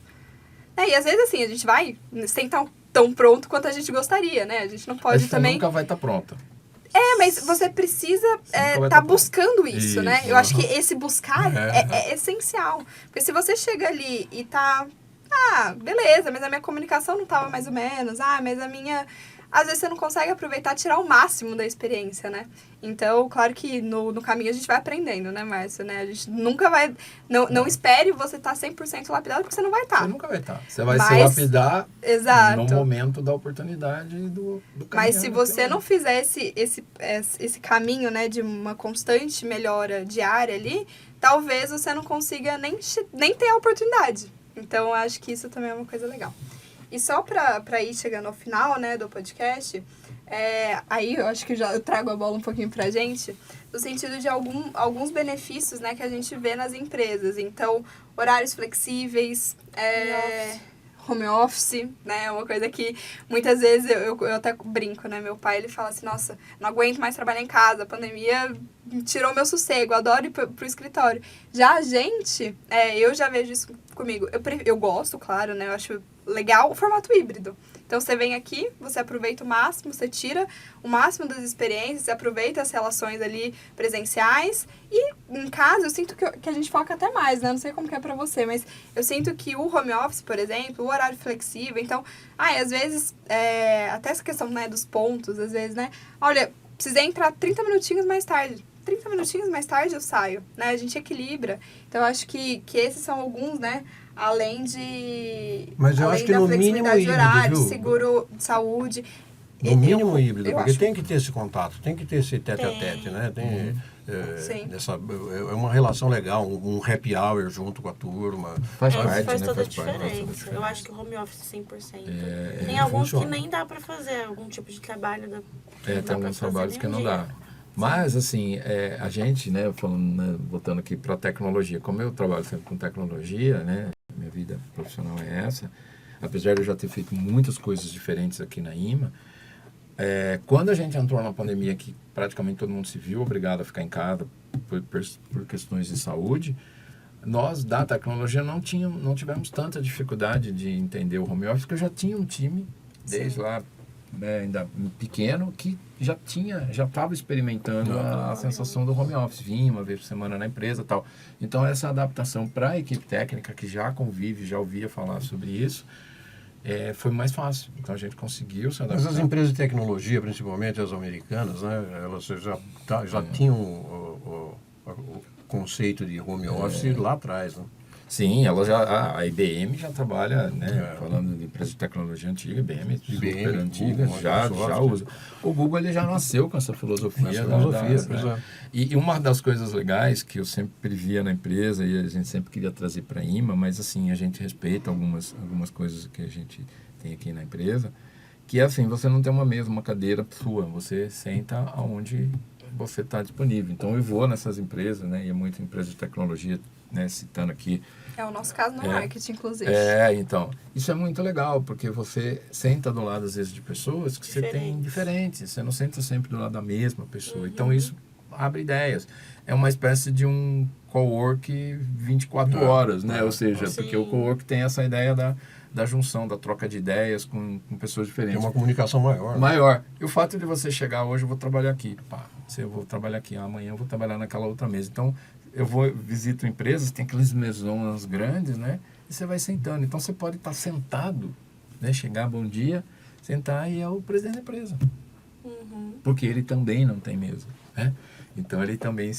E às vezes, assim, a gente vai sem estar tão pronto quanto a gente gostaria, né? A gente não pode também... nunca vai estar pronta. Mas você precisa tá buscando isso, né? Eu acho que esse buscar é essencial. Porque se você chega ali e tá... beleza, mas a minha comunicação não tava mais ou menos. Mas a minha... Às vezes você não consegue aproveitar, tirar o máximo da experiência, né? Então, claro que no caminho a gente vai aprendendo, né, Márcio? Né? A gente nunca vai... Não espere você estar 100% lapidado, porque você não vai estar. Você nunca vai estar. Você vai se lapidar no momento da oportunidade do caminho. Mas se você não fizer esse caminho, né, de uma constante melhora diária ali, talvez você não consiga nem ter a oportunidade. Então, eu acho que isso também é uma coisa legal. E só para ir chegando ao final, né, do podcast, aí eu acho que eu trago a bola um pouquinho pra gente, no sentido de alguns benefícios, né, que a gente vê nas empresas. Então, horários flexíveis, home office, né? É uma coisa que muitas vezes eu até brinco, né? Meu pai, ele fala assim, nossa, não aguento mais trabalhar em casa, a pandemia tirou meu sossego, adoro ir pro escritório. Já a gente, eu já vejo isso comigo. Eu gosto, claro, né? Eu acho legal o formato híbrido. Então, você vem aqui, você aproveita o máximo, você tira o máximo das experiências, aproveita as relações ali presenciais. E em casa, eu sinto que a gente foca até mais, né? Não sei como que é pra você, mas eu sinto que o home office, por exemplo, o horário flexível, então... às vezes, até essa questão, né, dos pontos, às vezes, né? Olha, precisei entrar 30 minutinhos mais tarde. 30 minutinhos mais tarde eu saio, né? A gente equilibra. Então, eu acho que esses são alguns, né? Além Mas eu além acho que da no mínimo flexibilidade de híbrido, seguro viu? seguro de saúde. No mínimo híbrido, eu porque acho- tem que ter esse contato, tem que ter esse tete-a-tete, né? Tem, Sim. é uma relação legal, um happy hour junto com a turma. Faz Isso parte, faz né? toda a Faz parte, faz toda a diferença. diferença. Eu acho que o home office 100%. É, Tem alguns funciona. que nem dá pra fazer, algum tipo de trabalho. Não tem dá pra alguns fazer trabalhos que nenhum não dia. dá. Mas, assim, a gente, né, falando, né, voltando aqui para a tecnologia, como eu trabalho sempre com tecnologia, né, minha vida profissional é essa, apesar de eu já ter feito muitas coisas diferentes aqui na IMA, quando a gente entrou na pandemia, que praticamente todo mundo se viu obrigado a ficar em casa por questões de saúde, nós da tecnologia não tivemos tanta dificuldade de entender o home office, porque eu já tinha um time, desde lá, né, ainda pequeno, que já estava experimentando a sensação do home office, vinha uma vez por semana na empresa e tal. Então, essa adaptação para a equipe técnica, que já convive, já ouvia falar sobre isso, foi mais fácil. Então, a gente conseguiu se adaptar. Mas as empresas de tecnologia, principalmente as americanas, né, elas já tinham o conceito de home office lá atrás, né? Sim, a IBM já trabalha, né, falando de empresa de tecnologia antiga, IBM super antiga, Google, já Microsoft. usa. O Google ele já nasceu com essa filosofia. Pois é. E uma das coisas legais que eu sempre via na empresa, e a gente sempre queria trazer para a IMA, mas assim, a gente respeita algumas coisas que a gente tem aqui na empresa, que é assim, você não tem uma mesa, uma cadeira sua, você senta aonde você está disponível. Então eu vou nessas empresas, né, e é muita empresa de tecnologia, né, citando aqui. É o nosso caso no marketing, inclusive. Então, isso é muito legal, porque você senta do lado, às vezes, de pessoas que você tem diferentes. Você não senta sempre do lado da mesma pessoa. Então, isso abre ideias. É uma espécie de um co-work 24 horas, né? Ou seja, porque o co-work tem essa ideia da junção, da troca de ideias com pessoas diferentes. Tem uma comunicação maior. Né? Maior. E o fato de você chegar hoje, eu vou trabalhar aqui. Eu vou trabalhar aqui, amanhã eu vou trabalhar naquela outra mesa. Então, visito empresas, tem aqueles mesonas grandes, né? E você vai sentando. Então, você pode estar sentado, né? Chegar, bom dia, sentar e é o presidente da empresa. Porque ele também não tem mesa, né? Então, ele também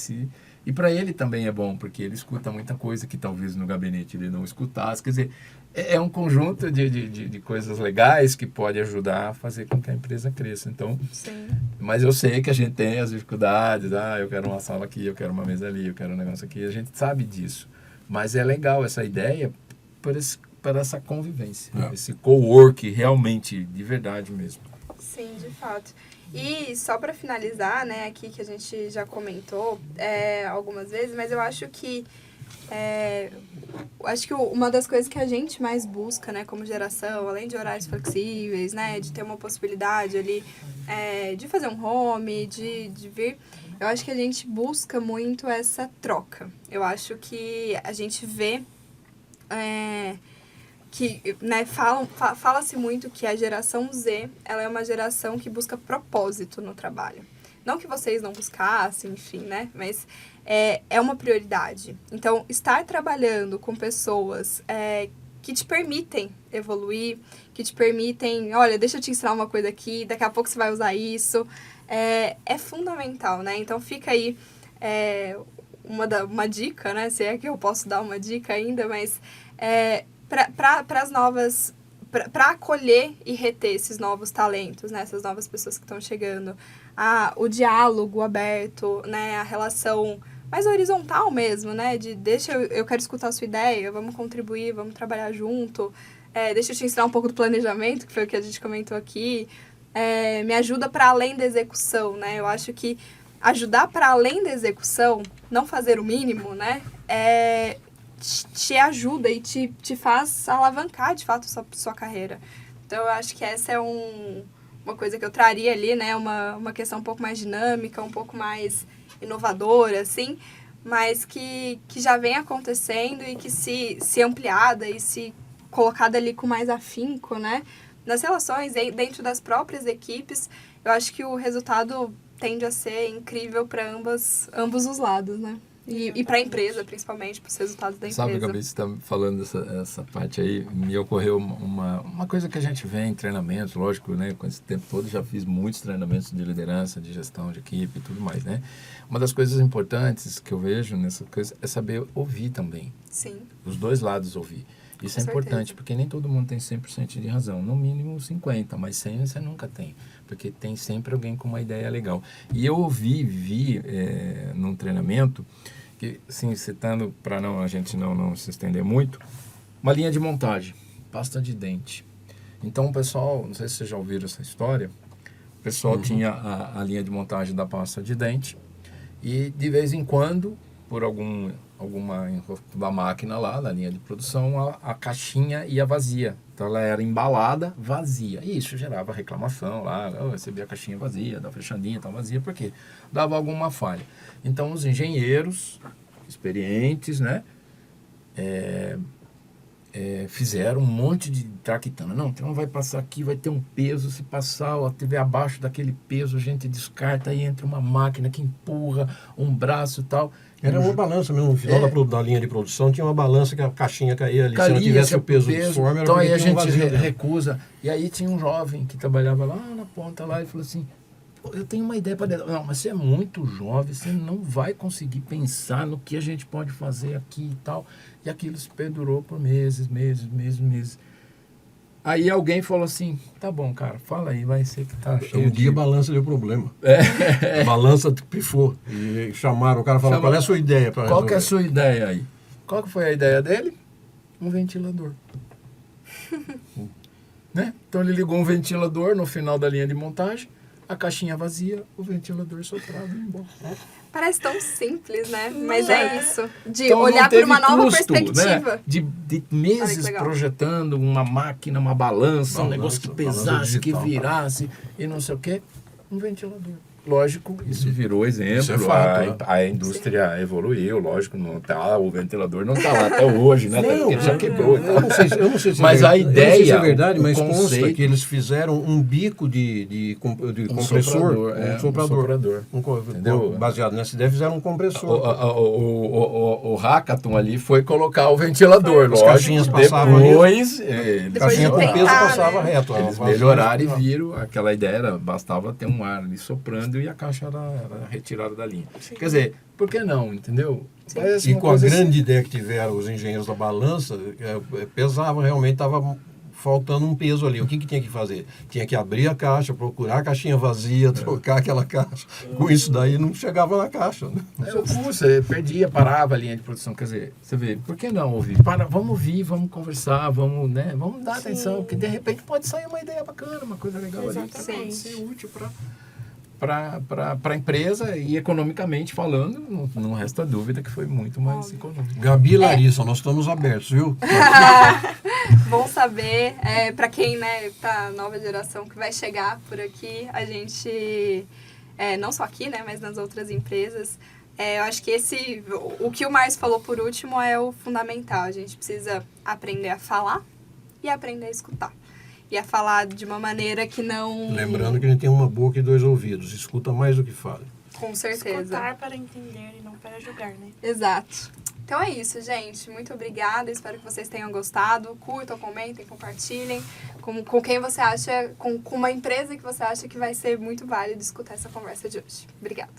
E para ele também é bom, porque ele escuta muita coisa que talvez no gabinete ele não escutasse. Quer dizer, é um conjunto de coisas legais que pode ajudar a fazer com que a empresa cresça. Então, Sim. mas eu sei que a gente tem as dificuldades. Eu quero uma sala aqui, eu quero uma mesa ali, eu quero um negócio aqui. A gente sabe disso. Mas é legal essa ideia para essa convivência. Esse co-work realmente, de verdade mesmo. Sim, de fato. E só para finalizar, né, aqui que a gente já comentou algumas vezes, mas eu acho que uma das coisas que a gente mais busca, né, como geração, além de horários flexíveis, né, de ter uma possibilidade ali de fazer um home, de vir, eu acho que a gente busca muito essa troca. Eu acho que a gente vê que, né, fala-se muito que a geração Z, ela é uma geração que busca propósito no trabalho. Não que vocês não buscassem, enfim, né, mas é uma prioridade. Então, estar trabalhando com pessoas que te permitem evoluir, que te permitem, olha, deixa eu te ensinar uma coisa aqui, daqui a pouco você vai usar isso, é fundamental, né? Então, fica aí uma dica, né, se é que eu posso dar uma dica ainda, mas para as novas, para acolher e reter esses novos talentos, né, essas novas pessoas que estão chegando, o diálogo aberto, né, a relação mais horizontal mesmo, né, de eu quero escutar a sua ideia, vamos contribuir, vamos trabalhar junto, deixa eu te ensinar um pouco do planejamento, que foi o que a gente comentou aqui, me ajuda para além da execução, né, eu acho que ajudar para além da execução, não fazer o mínimo, né, te ajuda e te faz alavancar, de fato, sua carreira. Então, eu acho que essa é uma coisa que eu traria ali, né? Uma questão um pouco mais dinâmica, um pouco mais inovadora, assim, mas que já vem acontecendo e que se ampliada e se colocada ali com mais afinco, né? Nas relações, dentro das próprias equipes, eu acho que o resultado tende a ser incrível para ambos os lados, né? E para a empresa, principalmente, para os resultados da empresa. Sabe, Gabi, você está falando essa parte aí, me ocorreu uma coisa que a gente vê em treinamentos, lógico, né? Com esse tempo todo já fiz muitos treinamentos de liderança, de gestão de equipe e tudo mais, né? Uma das coisas importantes que eu vejo nessa coisa é saber ouvir também. Sim. Os dois lados ouvir. Isso é importante, porque nem todo mundo tem 100% de razão. No mínimo 50%, mas 100% você nunca tem. Porque tem sempre alguém com uma ideia legal. E eu vi num treinamento, que, assim, citando para a gente não se estender muito, uma linha de montagem, pasta de dente. Então o pessoal, não sei se vocês já ouviram essa história, o pessoal tinha a linha de montagem da pasta de dente e de vez em quando, por alguma da máquina lá, na linha de produção, a caixinha ia vazia. Então ela era embalada, vazia. E isso gerava reclamação lá, eu recebi a caixinha vazia, da fechadinha, tá vazia, por quê? Dava alguma falha. Então os engenheiros experientes, né, fizeram um monte de traquitana. Não, então vai passar aqui, vai ter um peso, se passar, ó, tiver abaixo daquele peso, a gente descarta, aí entra uma máquina que empurra um braço e tal. Era uma balança mesmo, no final da linha de produção tinha uma balança que a caixinha caía ali, se não tivesse o peso do forma, então aí a gente recusa. E aí tinha um jovem que trabalhava lá na ponta lá e falou assim, eu tenho uma ideia para... Não, mas você é muito jovem, você não vai conseguir pensar no que a gente pode fazer aqui e tal. E aquilo se perdurou por meses. Aí alguém falou assim, tá bom, cara, fala aí, vai ser que tá cheio dia a balança deu problema. A balança pifou. E chamaram o cara e falaram, qual é a sua ideia? Qual que é a sua ideia aí? Qual que foi a ideia dele? Um ventilador. Né? Então ele ligou um ventilador no final da linha de montagem, a caixinha vazia, o ventilador soprado e embora. Parece tão simples, né? Mas é isso. De então, olhar por uma nova custo, perspectiva. Né? De meses projetando uma máquina, uma balança, um negócio que pesasse, que virasse e não sei o quê. Um ventilador. Lógico, isso virou exemplo. Isso é fato, a indústria evoluiu, lógico, não tá, o ventilador não está lá até hoje, né? Não, ele já quebrou. Eu não sei se mas a ideia, não sei se é verdade, mas consta que eles fizeram um bico de compressor, um soprador. Baseado nessa ideia, fizeram um compressor. O hackathon ali foi colocar o ventilador, as lógico. Caixinhas passavam depois caixinha com peso passava reto. Eles melhoraram e viram, aquela ideia era, bastava ter um ar ali soprando e a caixa era retirada da linha. Sim. Quer dizer, por que não, entendeu? E com a grande ideia que tiveram os engenheiros da balança, pesava realmente, estava faltando um peso ali. O que tinha que fazer? Tinha que abrir a caixa, procurar a caixinha vazia, trocar aquela caixa. Com isso daí não chegava na caixa. Né? Você perdia, parava a linha de produção. Quer dizer, você vê, por que não ouvir? Vamos ouvir, vamos conversar, vamos dar atenção, porque de repente pode sair uma ideia bacana, uma coisa legal ali que pode ser útil para a empresa e economicamente falando, não resta dúvida que foi muito mais econômico. Gabi e Larissa, nós estamos abertos, viu? Bom saber, para quem, né, para a nova geração que vai chegar por aqui, a gente, não só aqui, né, mas nas outras empresas, eu acho que o que o Márcio falou por último é o fundamental. A gente precisa aprender a falar e aprender a escutar. E a falar de uma maneira que não... Lembrando que a gente tem uma boca e 2 ouvidos. Escuta mais do que fala. Com certeza. Escutar para entender e não para julgar, né? Exato. Então é isso, gente. Muito obrigada. Espero que vocês tenham gostado. Curtam, comentem, compartilhem. Com quem você acha... Com uma empresa que você acha que vai ser muito válido escutar essa conversa de hoje. Obrigada.